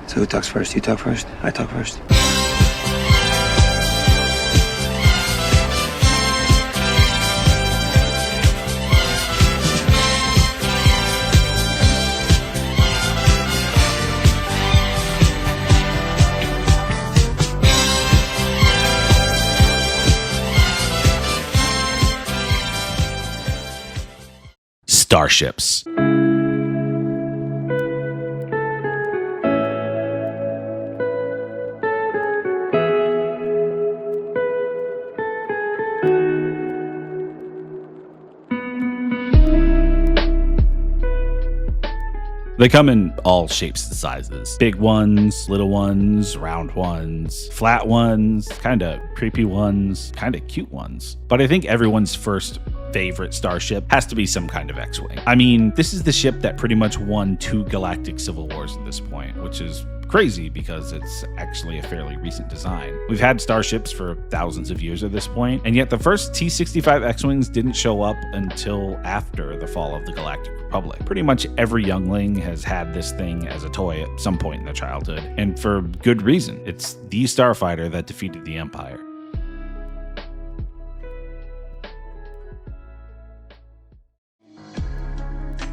So who talks first? You talk first? I talk first. Starships. They come in all shapes and sizes. Big ones, little ones, round ones, flat ones, kind of creepy ones, kind of cute ones. But I think everyone's first favorite starship has to be some kind of X-Wing. I mean, this is the ship that pretty much won 2 galactic civil wars at this point, which is crazy because it's actually a fairly recent design. We've had starships for thousands of years at this point, and yet the first T-65 X-Wings didn't show up until after the fall of the Galactic Republic. Pretty much every youngling has had this thing as a toy at some point in their childhood, and for good reason. It's the starfighter that defeated the Empire.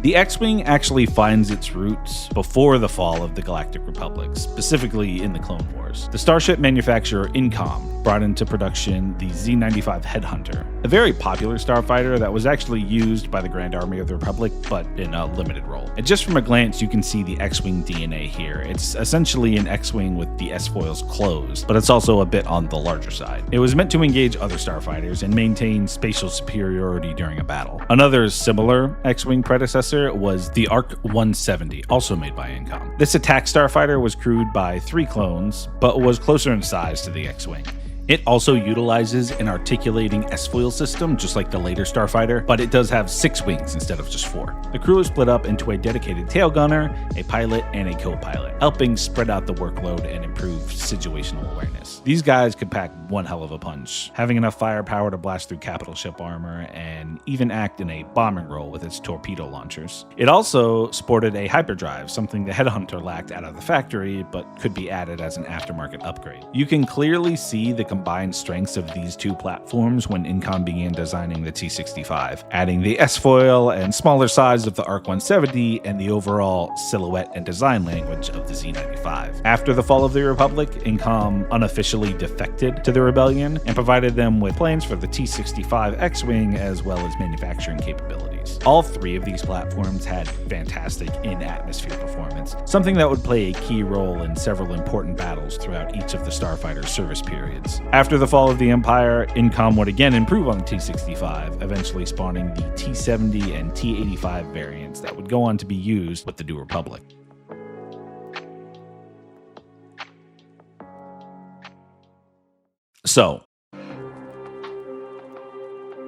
The X-Wing actually finds its roots before the fall of the Galactic Republic, specifically in the Clone Wars. The starship manufacturer Incom brought into production the Z-95 Headhunter, a very popular starfighter that was actually used by the Grand Army of the Republic, but in a limited role. And just from a glance, you can see the X-Wing DNA here. It's essentially an X-Wing with the S-foils closed, but it's also a bit on the larger side. It was meant to engage other starfighters and maintain spatial superiority during a battle. Another similar X-Wing predecessor was the ARC 170, also made by Incom. This attack starfighter was crewed by 3 clones, but was closer in size to the X-Wing. It also utilizes an articulating S-foil system, just like the later starfighter, but it does have 6 wings instead of just 4. The crew is split up into a dedicated tail gunner, a pilot, and a co-pilot, helping spread out the workload and improve situational awareness. These guys could pack one hell of a punch, having enough firepower to blast through capital ship armor and even act in a bombing role with its torpedo launchers. It also sported a hyperdrive, something the Headhunter lacked out of the factory, but could be added as an aftermarket upgrade. You can clearly see the combined strengths of these 2 platforms when Incom began designing the T-65, adding the S-foil and smaller size of the ARC 170 and the overall silhouette and design language of the Z-95. After the fall of the Republic, Incom unofficially defected to the rebellion and provided them with plans for the T-65 X-Wing as well as manufacturing capabilities. All 3 of these platforms had fantastic in-atmosphere performance, something that would play a key role in several important battles throughout each of the starfighter's service periods. After the fall of the Empire, Incom would again improve on the T-65, eventually spawning the T-70 and T-85 variants that would go on to be used with the New Republic. So,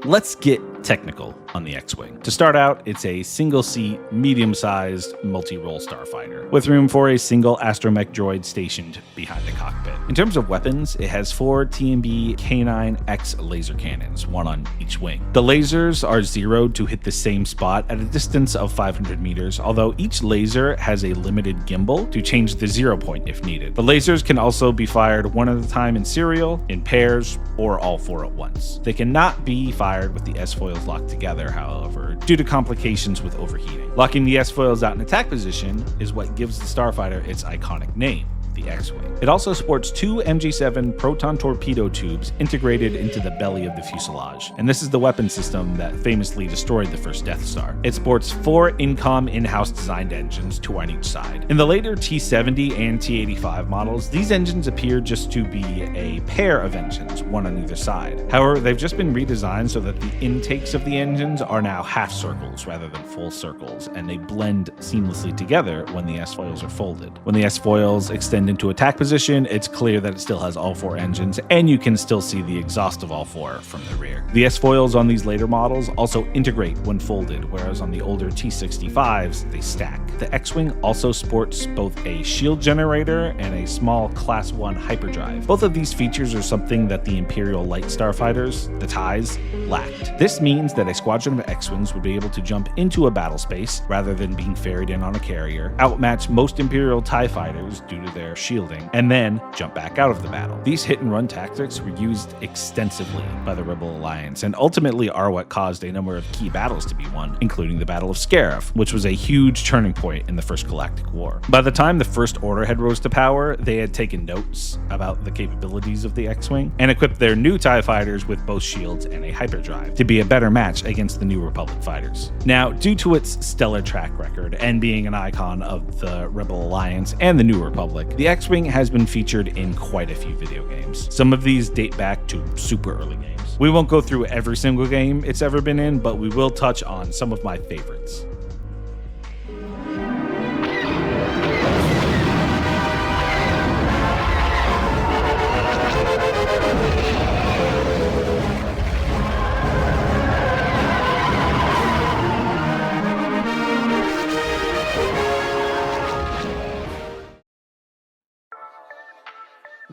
let's get technical on the X-Wing. To start out, it's a single-seat, medium-sized, multi-role starfighter, with room for a single astromech droid stationed behind the cockpit. In terms of weapons, it has 4 TMB K9X laser cannons, 1 on each wing. The lasers are zeroed to hit the same spot at a distance of 500 meters, although each laser has a limited gimbal to change the 0 point if needed. The lasers can also be fired one at a time in serial, in pairs, or all 4 at once. They cannot be fired with the S-foils locked together, however, due to complications with overheating. Locking the S-foils out in attack position is what gives the starfighter its iconic name, the X-Wing. It also sports 2 MG7 proton torpedo tubes integrated into the belly of the fuselage, and this is the weapon system that famously destroyed the first Death Star. It sports 4 Incom in-house designed engines, 2 on each side. In the later T-70 and T-85 models, these engines appear just to be a pair of engines, 1 on either side. However, they've just been redesigned so that the intakes of the engines are now half circles rather than full circles, and they blend seamlessly together when the S-foils are folded. When the S-foils extend send into attack position, it's clear that it still has all 4 engines, and you can still see the exhaust of all 4 from the rear. The S-foils on these later models also integrate when folded, whereas on the older T-65s, they stack. The X-Wing also sports both a shield generator and a small Class 1 hyperdrive. Both of these features are something that the Imperial Light Starfighters, the TIEs, lacked. This means that a squadron of X-Wings would be able to jump into a battle space rather than being ferried in on a carrier, outmatch most Imperial TIE fighters due to their shielding, and then jump back out of the battle. These hit-and-run tactics were used extensively by the Rebel Alliance, and ultimately are what caused a number of key battles to be won, including the Battle of Scarif, which was a huge turning point in the First Galactic War. By the time the First Order had rose to power, they had taken notes about the capabilities of the X-Wing and equipped their new TIE fighters with both shields and a hyperdrive to be a better match against the New Republic fighters. Now, due to its stellar track record and being an icon of the Rebel Alliance and the New Republic, the X-Wing has been featured in quite a few video games. Some of these date back to super early games. We won't go through every single game it's ever been in, but we will touch on some of my favorites.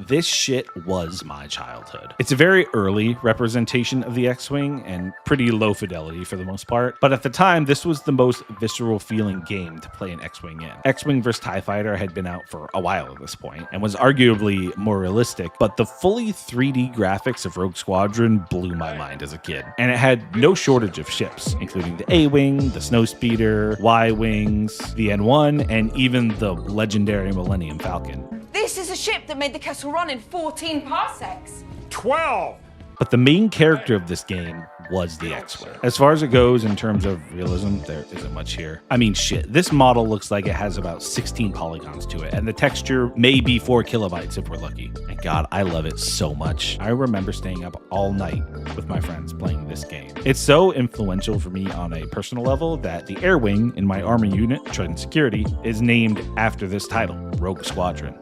This shit was my childhood. It's a very early representation of the X-Wing and pretty low fidelity for the most part, but at the time, this was the most visceral feeling game to play an X-Wing in. X-Wing vs. TIE Fighter had been out for a while at this point and was arguably more realistic, but the fully 3D graphics of Rogue Squadron blew my mind as a kid. And it had no shortage of ships, including the A-Wing, the Snowspeeder, Y-Wings, the N1, and even the legendary Millennium Falcon. This is a ship that made the Kessel Run in 14 parsecs. 12! But the main character of this game was the X-Wing. As far as it goes in terms of realism, there isn't much here. I mean, shit, this model looks like it has about 16 polygons to it, and the texture may be 4 kilobytes if we're lucky. And God, I love it so much. I remember staying up all night with my friends playing this game. It's so influential for me on a personal level that the Air Wing in my Army unit, Trident Security, is named after this title, Rogue Squadron.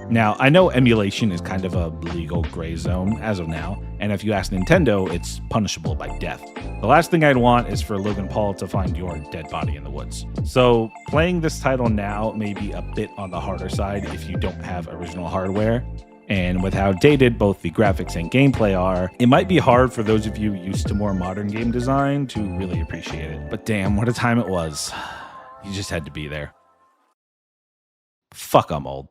Now, I know emulation is kind of a legal gray zone as of now, and if you ask Nintendo, it's punishable by death. The last thing I'd want is for Logan Paul to find your dead body in the woods. So playing this title now may be a bit on the harder side if you don't have original hardware. And with how dated both the graphics and gameplay are, it might be hard for those of you used to more modern game design to really appreciate it. But damn, what a time it was. You just had to be there. Fuck, I'm old.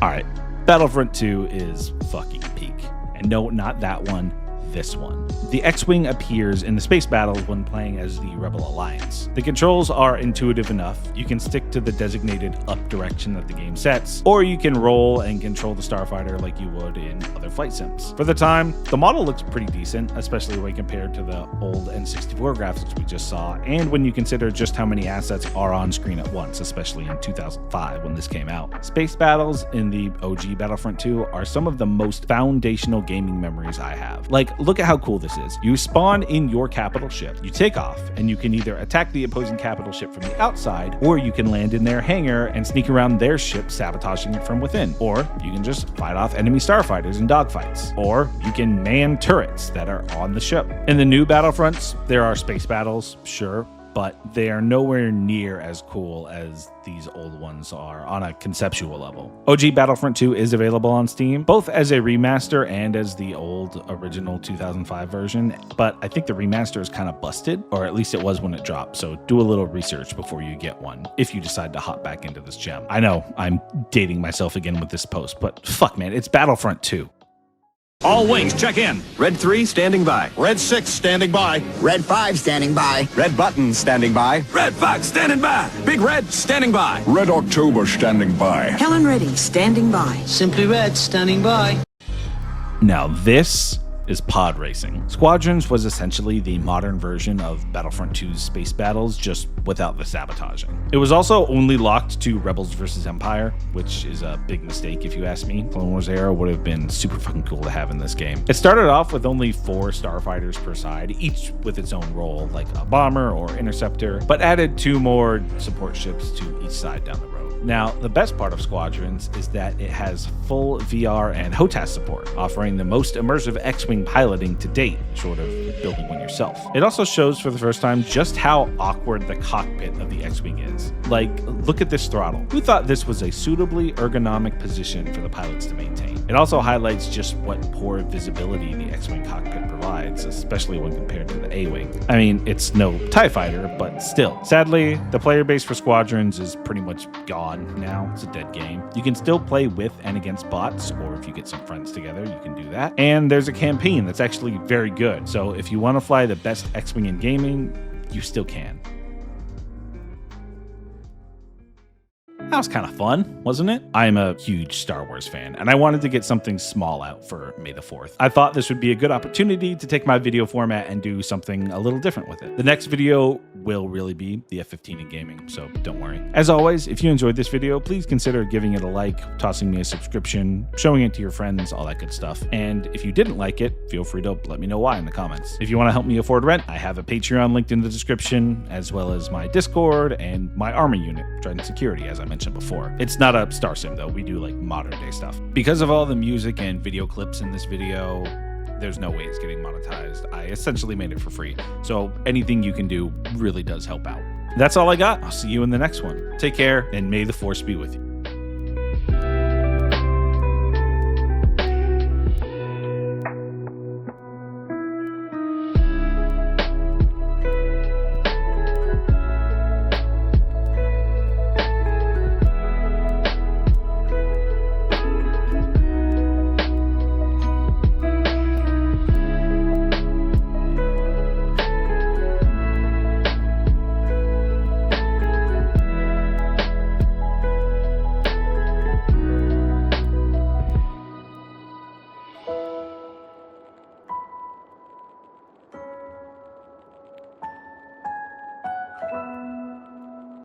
Alright, Battlefront II is fucking peak. And no, not that one, this one. The X-Wing appears in the space battles when playing as the Rebel Alliance. The controls are intuitive enough. You can stick to the designated up direction that the game sets, or you can roll and control the starfighter like you would in other flight sims. For the time, the model looks pretty decent, especially when compared to the old N64 graphics we just saw, and when you consider just how many assets are on screen at once, especially in 2005 when this came out. Space battles in the OG Battlefront 2 are some of the most foundational gaming memories I have. Like, look at how cool this is. You spawn in your capital ship, you take off, and you can either attack the opposing capital ship from the outside, or you can land in their hangar and sneak around their ship, sabotaging it from within. Or you can just fight off enemy starfighters in dogfights. Or you can man turrets that are on the ship. In the new Battlefronts, there are space battles, sure, but they are nowhere near as cool as these old ones are on a conceptual level. OG Battlefront 2 is available on Steam, both as a remaster and as the old original 2005 version, but I think the remaster is kind of busted, or at least it was when it dropped, so do a little research before you get one, if you decide to hop back into this gem. I know, I'm dating myself again with this post, but fuck man, it's Battlefront 2. All wings, check in. Red 3 standing by. Red 6 standing by. Red 5 standing by. Red button standing by. Red Fox standing by. Big Red standing by. Red October standing by. Helen Reddy standing by. Simply Red standing by. Now this is pod racing. Squadrons was essentially the modern version of Battlefront 2's space battles, just without the sabotaging. It was also only locked to Rebels vs. Empire, which is a big mistake if you ask me. Clone Wars era would have been super fucking cool to have in this game. It started off with only 4 starfighters per side, each with its own role, like a bomber or interceptor, but added 2 more support ships to each side down the road. Now, the best part of Squadrons is that it has full VR and HOTAS support, offering the most immersive X-Wing piloting to date, short of building one yourself. It also shows for the first time just how awkward the cockpit of the X-Wing is. Like, look at this throttle. Who thought this was a suitably ergonomic position for the pilots to maintain? It also highlights just what poor visibility the X-Wing cockpit provides, especially when compared to the A-Wing. I mean, it's no TIE fighter, but still. Sadly, the player base for Squadrons is pretty much gone now. It's a dead game. You can still play with and against bots, or if you get some friends together, you can do that. And there's a campaign that's actually very good. So if you want to fly the best X-Wing in gaming, you still can. That was kind of fun, wasn't it? I'm a huge Star Wars fan, and I wanted to get something small out for May the 4th. I thought this would be a good opportunity to take my video format and do something a little different with it. The next video will really be the F-15 in gaming, so don't worry. As always, if you enjoyed this video, please consider giving it a like, tossing me a subscription, showing it to your friends, all that good stuff. And if you didn't like it, feel free to let me know why in the comments. If you want to help me afford rent, I have a Patreon linked in the description, as well as my Discord and my army unit, Trident Security, as I mentioned before. It's not a Star Sim though, we do like modern day stuff. Because of all the music and video clips in this video, there's no way it's getting monetized. I essentially made it for free, so anything you can do really does help out. That's all I got. I'll see you in the next one. Take care, and may the Force be with you.